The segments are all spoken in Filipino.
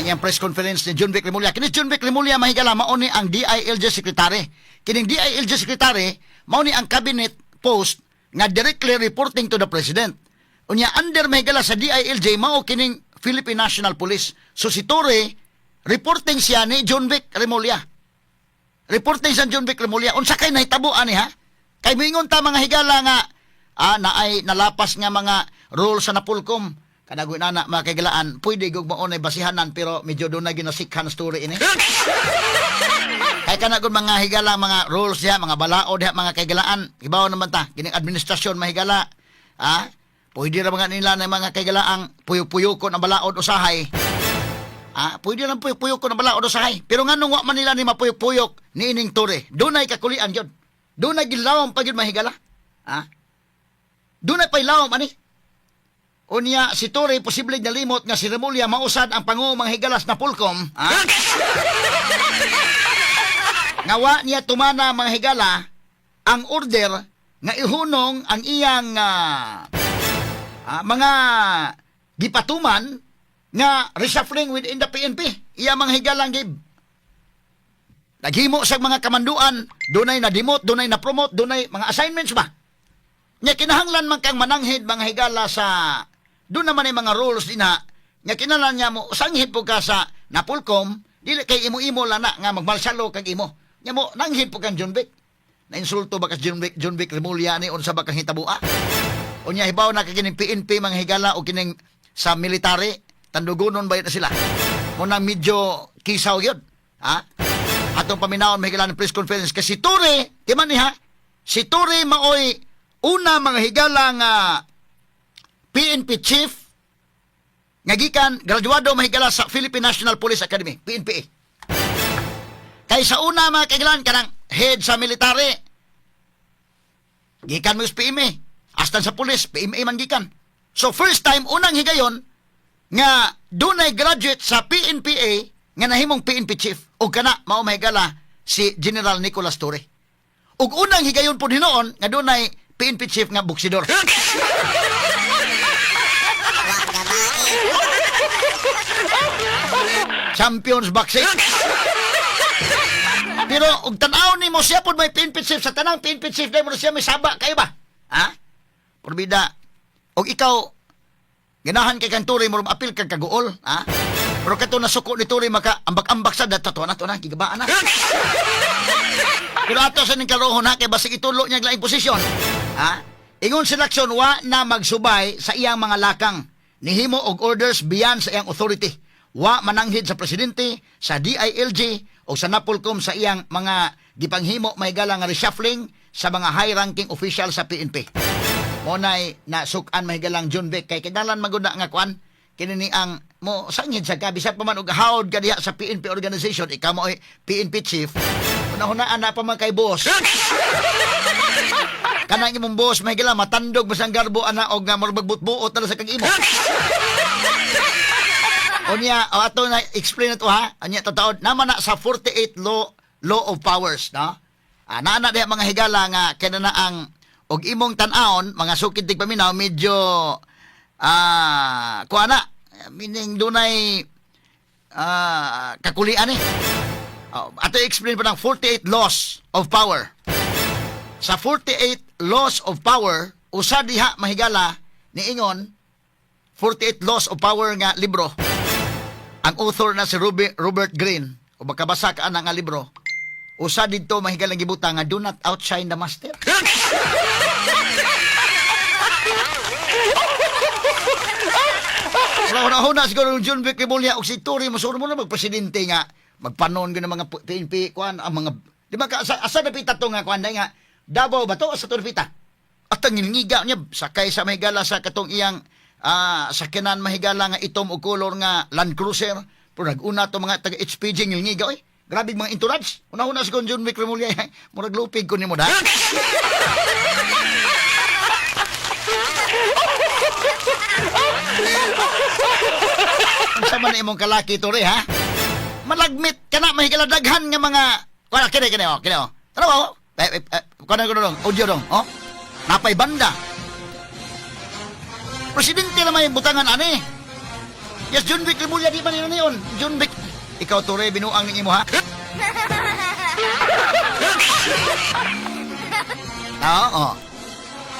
Kanyang press conference ni John Vic Remulla. Kini John Vic Remulla mahigala mao ni ang DILG secretary. Kining DILG secretary mao ni ang cabinet post nga directly reporting to the president. Unya under mahigala sa DILG mao kining Philippine National Police. So si Torre reporting siya ni John Vic Remulla. Reporting sa John Vic Remulla. Unsa kay nahitabo ani ha? Kay mingon ta mga higala nga naay nalapas nga mga rules sa Napolcom. Kanagoy na mga kaigalaan, pwede gug maunay basihanan pero medyo doon na ginasikhan story ini. Kaya kanagoy mga higala, mga rules diha, mga balaod diha, mga kaigalaan. Ibaw naman ta, kining administrasyon mahigala. Pwede ra mga nila na mga kaigalaang puyo-puyokon ang balaod usahay. Pwede lang puyo-puyokon ang balaod usahay. Pero nganong wa man nila ni mapuyok-puyok ni ining Torre. Dunay kakulian gyud. Dunay gilawom pa gyud mahigala. Dunay pailawom ani. Unya si Torre posible nalimot nga si Remulla mausad ang pangumang higalas na Polcom. Ngawa niya tumana mga higala ang order nga ihunong ang iyang mga gipatuman nga reshuffling within the PNP. Iya mga higalang gib. Naghimo sa mga kamanduan, dunay na dimot, dunay na promote, dunay mga assignments ba? Nya kinahanglan man kang mananghid mga higala sa doon naman ay mga rules din ha. Nga kinalan niya mo, sanghit po ka sa Napolcom, dili kay imo-imo lang na nga magmalsalo kag imo. Nya mo, nanghit po kang John Vic. Nainsulto ba ka John Vic Remulla ni unsa ba kang hitabua? O niya, hibaw na kakining PNP mga higala o kining sa military, tandugunon ba yun na sila? Muna medyo kisaw yun. Atong paminaon mga higala ng press conference. Kasi Torre, di man ni ha? Si Torre maoy una mga higala nga PNP chief nga gikan graduado mahigala sa Philippine National Police Academy, PNPA. Kay sa una mga kaigalan kanang head sa military. Gikan mo sa PMA, astan sa police, PMA man gikan. So first time unang higayon nga dunay graduate sa PNPA nga nahimong PNP chief ug kana mao mahigala si General Nicolas Torre. Ug unang higayon po hinoon nga dunay PNP chief nga boksidor. Champions boxing. Pero ug tan-aw nimo siya pud may PNP chief sa tanang PNP chief dai mo siya may saba kayo ba? Porbida. Og ikaw ganahan kay kang Torre mo apil kag kaguol, Pero kato nasuko ni Torre maka ambak-ambak sa dato na to na gigabaan na. Pero ato sa ning karohon kay basig itulo niya laing posisyon. Ingon seleksyon wa na magsubay sa iyang mga lakang. Nihimo og orders beyond sa iyang authority. Wa mananghid sa presidente, sa DILG o sa Napolcom sa iyang mga gipanghimo mahigala nga reshuffling sa mga high-ranking official sa PNP. Monay na sukan mahigalang John Vic kay kinalan maguna nga kwan kini ni ang mo sangid sa kabisat pa man og hawd ka diha sa PNP organization ikaw mo ay PNP chief. Una-hunaan na pa man kay boss. Kanang imong boss mahigala matandog basang garbo ana og nga magbutbuot na sa kag imo. Unya, ato na explain na to ha. Anya tataod naman na sa 48 law of powers, no? Naana diha mga higala nga kana na ang og imong tan-aon mga sukid tig paminaw medyo kuana meaning dunay kakulian ato explain pa ng 48 laws of power. Sa 48 laws of power, usa diha mahigala ni ingon 48 laws of power nga libro. Ang author na si Robert Greene, o makabasa ka na nga libro, usa dito mahigalang gibutang nga do not outshine the master. Una-una siguro John Vic Remulla og si Torre masuro mo na magpresidente nga magpanon gyud ng mga PNP kuan ang mga di ba asa na pita to nga kuan nga Davao ba to sa Torpita. At ang ngingiga niya sakay sa mahigala sa katong iyang sakyanan mahigala nga itom o color nga Land Cruiser. Pero nag-una to mga taga HPG ngingiga oy. Grabe mga entourage. Una-una si John Vic Remulla murag lupig ko nimo da. Unsa man imong kalaki Torre ha? Malagmit kana mahigala daghan nga mga kini Tara ko dong, audio dong, napay banda. Presidente na may butangan ani. Yes, John Vic Rimulya, di ba niyon? John Vic. Ikaw, Tore, binuang ng imo, ha? Oo.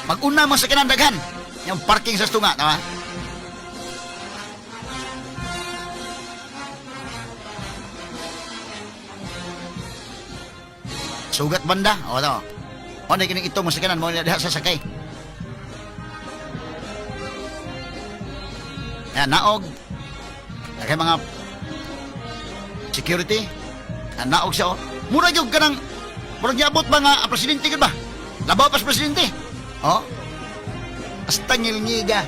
Mag-una mo sa kinandaghan. Yung parking sa stunga, tama? Sugat banda, o to. O na kining ito mo sa kanan mo na diha sa sakay. Yan, naog. Kaya mga security. Yan, naog siya, o. Mura yung kanang, mura niabot mga presidente ka ba? Labaw pas presidente. O. Hasta ngilngiga.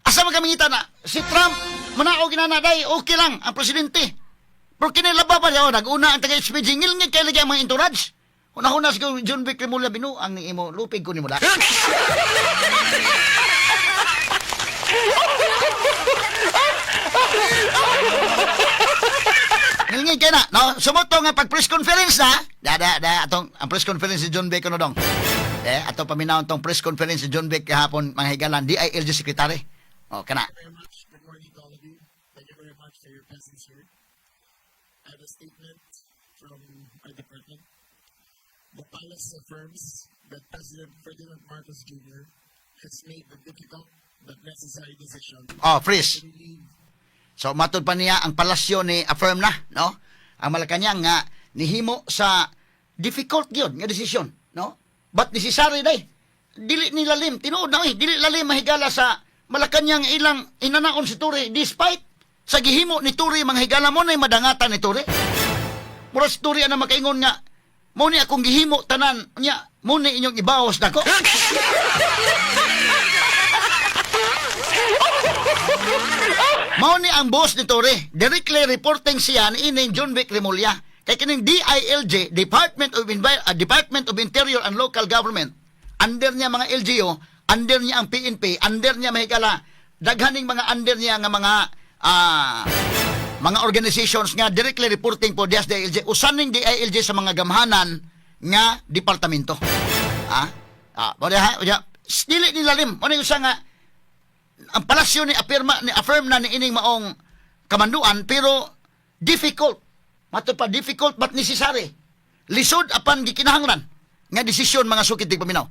Asa magkamingita na? Si Trump, manaog ginanaday, okay lang ang presidente. Pero kinilaba pa siya, nag-una ang taga-HPG, ngilngig kayo lagi ang mga entourage. Una-una si John Vic Rimulya binu, ang imo, lupig ko ni mo da. Ngilngig kayo na, no? Sumuto nga pag press conference na, atong, ang press conference si John Vic, ano dong? Atong paminahon tong press conference si John Vic kahapon, mga higalan, DILG Secretary. O, kana. Thank you very much. Good morning to all of you. Thank you very much for your presence here. I have a statement from our department. The palace affirms that President Ferdinand Marcos Jr. has made the difficult but necessary decision Oh, freeze. to relieve So matod pa niya ang palasyo ni affirm na, no? Ang Malacañang nga nihimo sa difficult gyud nga desisyon, no? But necessary day. Dili nilalim, tinuod na dili lalim mahigala sa Malacañang ilang inanaon si Tore despite sa gihimo ni Tore mga higala mo na madangatan ni Tore. Mura si Tore ana makaingon nga mo ni akong gihimo tanan nya mo ni inyong ibawas nako. Mao ni ang boss ni Tore, directly reporting siya ni ining John Vic Rimulya. Kay kining DILG, Department of Interior and Local Government. Under niya mga LGU, under niya ang PNP, under niya mahigala daghaning mga under niya nga mga organizations nga directly reporting po dias DILG. Usaning DILG sa mga gamhanan nga departamento. Dili nilalim. Ano yung isa nga ang palasyo ni affirm na ni ining maong kamanduan pero difficult. Matod pa difficult but necessary. Lisod apan gikinahanglan nga desisyon mga sukit tig paminaw.